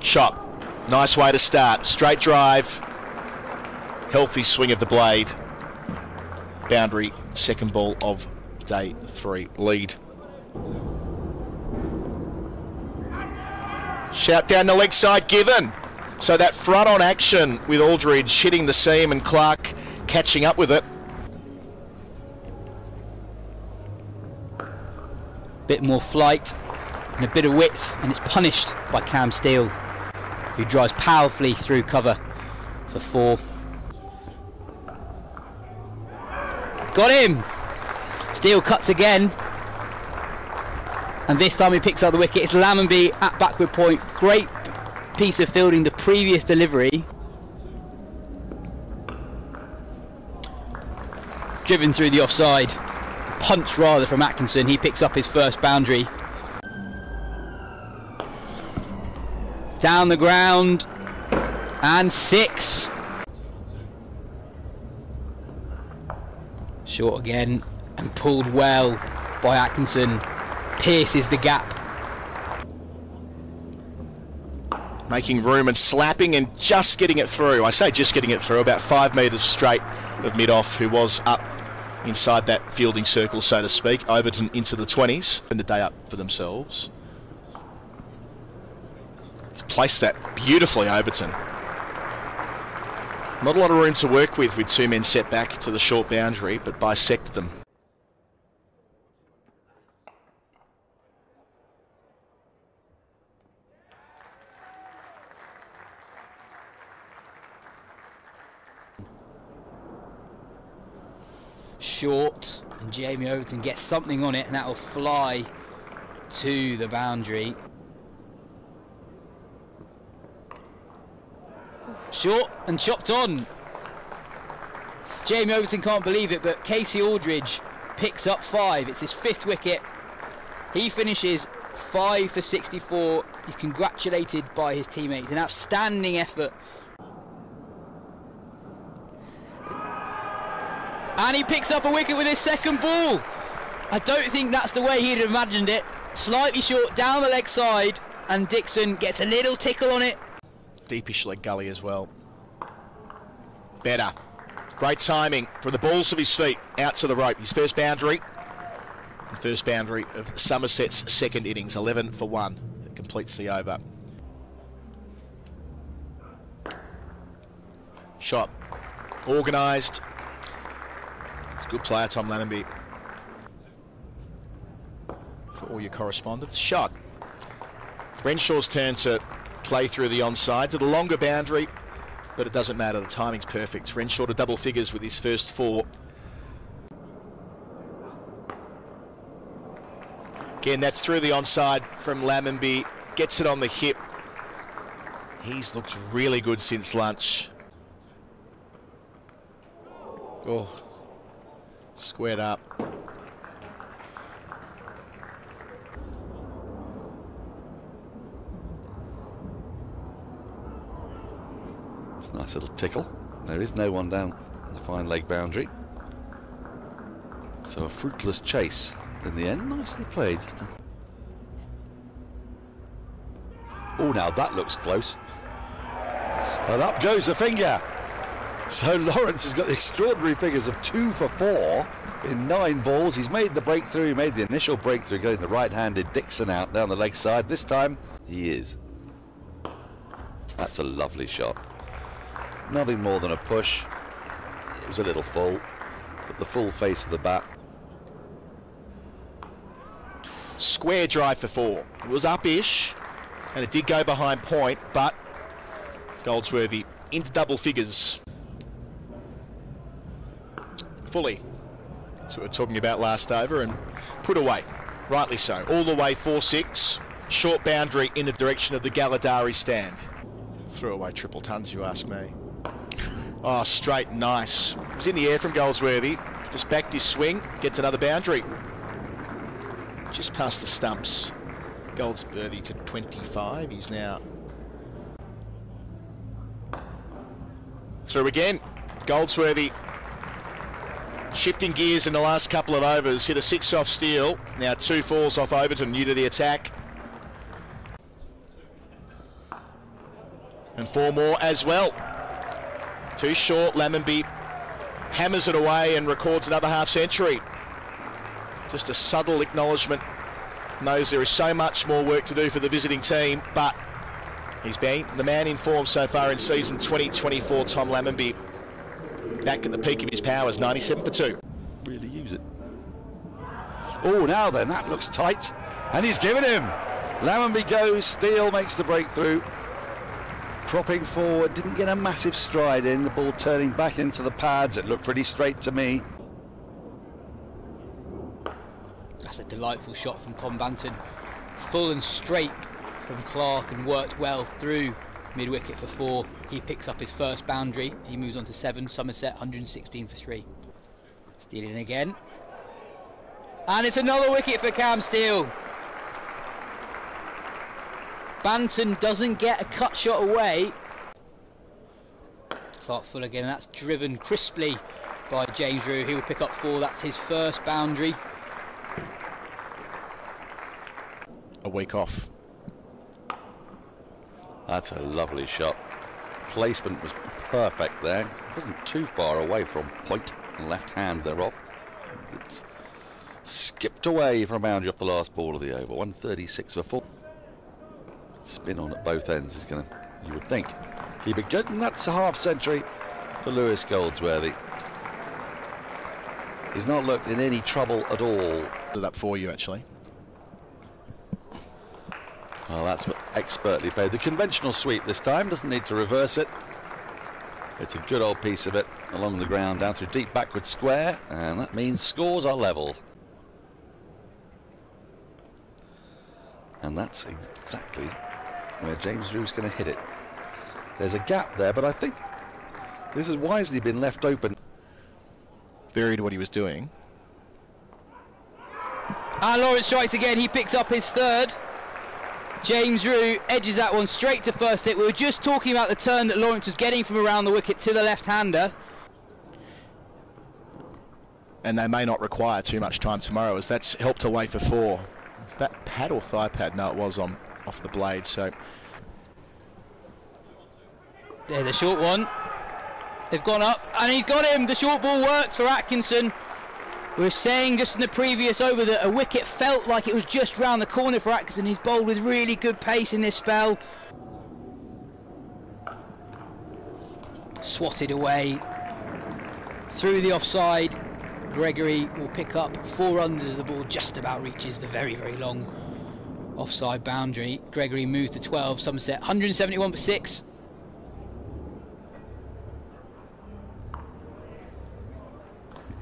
Shot. Nice way to start. Straight drive. Healthy swing of the blade. Boundary, second ball of day 3. Lead. Shout down the leg side given. So that front on action with Aldridge hitting the seam and Clark catching up with it. Bit more flight and a bit of width, and it's punished by Cam Steele, who drives powerfully through cover for 4. Got him! Steele cuts again, and this time he picks up the wicket. It's Lammonby at backward point. Great piece of fielding the previous delivery. Driven through the offside. Punch rather from Atkinson. He picks up his first boundary. Down the ground, and 6. Short again, and pulled well by Atkinson. Pierces the gap. Making room and slapping and just getting it through. I say just getting it through, about 5 metres straight of mid-off, who was up inside that fielding circle, so to speak. Overton into the 20s, and the day up for themselves. He's placed that beautifully, Overton. Not a lot of room to work with 2 men set back to the short boundary, but bisected them. Short, and Jamie Overton gets something on it, and that will fly to the boundary. Short and chopped on. Jamie Overton can't believe it, but Casey Aldridge picks up 5. It's his 5th wicket. He finishes 5 for 64. He's congratulated by his teammates. An outstanding effort. And he picks up a wicket with his second ball. I don't think that's the way he'd imagined it. Slightly short down the leg side, and Dixon gets a little tickle on it. Deepish leg gully as well. Better. Great timing from the balls of his feet out to the rope. His first boundary. The first boundary of Somerset's second innings. 11 for 1. It completes the over. Shot. Organised. It's a good player, Tom Lammonby. For all your correspondents. Shot. Renshaw's turn to play through the onside to the longer boundary, but it doesn't matter. The timing's perfect. Renshaw to double figures with his first 4. Again, that's through the onside from Lammonby. Gets it on the hip. He's looked really good since lunch. Oh, squared up. It's a nice little tickle. There is no one down the fine leg boundary. So a fruitless chase in the end. Nicely played. Oh, now that looks close. And up goes the finger. So Lawrence has got the extraordinary figures of 2 for 4 in 9 balls. He's made the breakthrough. He made the initial breakthrough, getting the right-handed Dixon out down the leg side. This time he is. That's a lovely shot. Nothing more than a push. It was a little full, but the full face of the bat. Square drive for 4. It was up-ish, and it did go behind point, but Goldsworthy into double figures. Fully. That's what we were talking about last over, and put away. Rightly so. All the way 4-6. Short boundary in the direction of the Galladari stand. Threw away triple tons, you ask me. Oh, straight, nice. It was in the air from Goldsworthy. Just backed his swing, gets another boundary. Just past the stumps. Goldsworthy to 25. He's now through again. Goldsworthy shifting gears in the last couple of overs. Hit a 6 off Steele. Now 2 falls off Overton, new to the attack. And 4 more as well. Too short. Lammonby hammers it away and records another half century. Just a subtle acknowledgement. Knows there is so much more work to do for the visiting team, but he's been the man in form so far in season 2024, Tom Lammonby. Back at the peak of his powers, 97 for 2. Really use it. Oh, now then, that looks tight. And he's given him. Lammonby goes, Steele makes the breakthrough. Cropping forward, didn't get a massive stride in, the ball turning back into the pads. It looked pretty straight to me. That's a delightful shot from Tom Banton. Full and straight from Clark and worked well through mid-wicket for 4. He picks up his first boundary. He moves on to 7. Somerset 116 for 3. Stealing again. And it's another wicket for Cam Steele. Banton doesn't get a cut shot away. Clark full again, and that's driven crisply by James Rew. He will pick up 4. That's his first boundary. A week off. That's a lovely shot. Placement was perfect there. It wasn't too far away from point. Left hand thereof. It's skipped away from a boundary off the last ball of the over. 136 for 4. Spin on at both ends is going to, you would think, keep it good, and that's a half century for Lewis Goldsworthy. He's not looked in any trouble at all. Did that for you, actually. Well, that's expertly played. The conventional sweep this time, doesn't need to reverse it. It's a good old piece of it along the ground, down through deep backward square, and that means scores are level. And that's exactly where James Rew's going to hit it. There's a gap there, but I think this has wisely been left open. Varied what he was doing. And Lawrence strikes again. He picks up his 3rd. James Rew edges that one straight to first hit. We were just talking about the turn that Lawrence was getting from around the wicket to the left-hander. And they may not require too much time tomorrow, as that's helped away for 4. Is that pad or thigh pad? No, it was off the blade, so. There's a short one. They've gone up, and he's got him. The short ball worked for Atkinson. We were saying just in the previous over that a wicket felt like it was just round the corner for Atkinson. He's bowled with really good pace in this spell. Swatted away through the offside. Gregory will pick up 4 runs as the ball just about reaches the very, very long offside boundary. Gregory moves to 12. Somerset 171 for 6.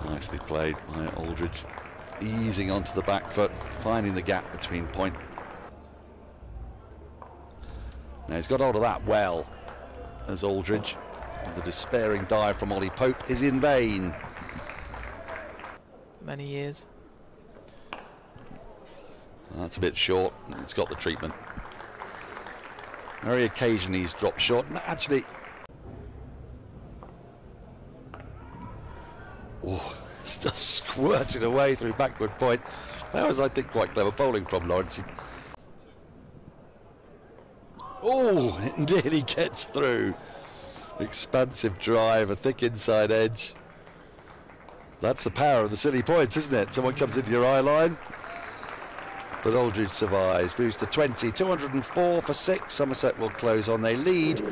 Nicely played by Aldridge, easing onto the back foot, finding the gap between point. Now he's got hold of that well, as Aldridge. The despairing dive from Ollie Pope is in vain. Many years. That's a bit short. It's got the treatment. Very occasionally he's dropped short, and actually, oh, it's just squirted away through backward point. That was, I think, quite clever bowling from Lawrence. Oh, it nearly gets through. Expansive drive, a thick inside edge. That's the power of the silly points, isn't it? Someone comes into your eye line. But Aldridge survives, moves to 20, 204 for 6. Somerset will close on. They lead.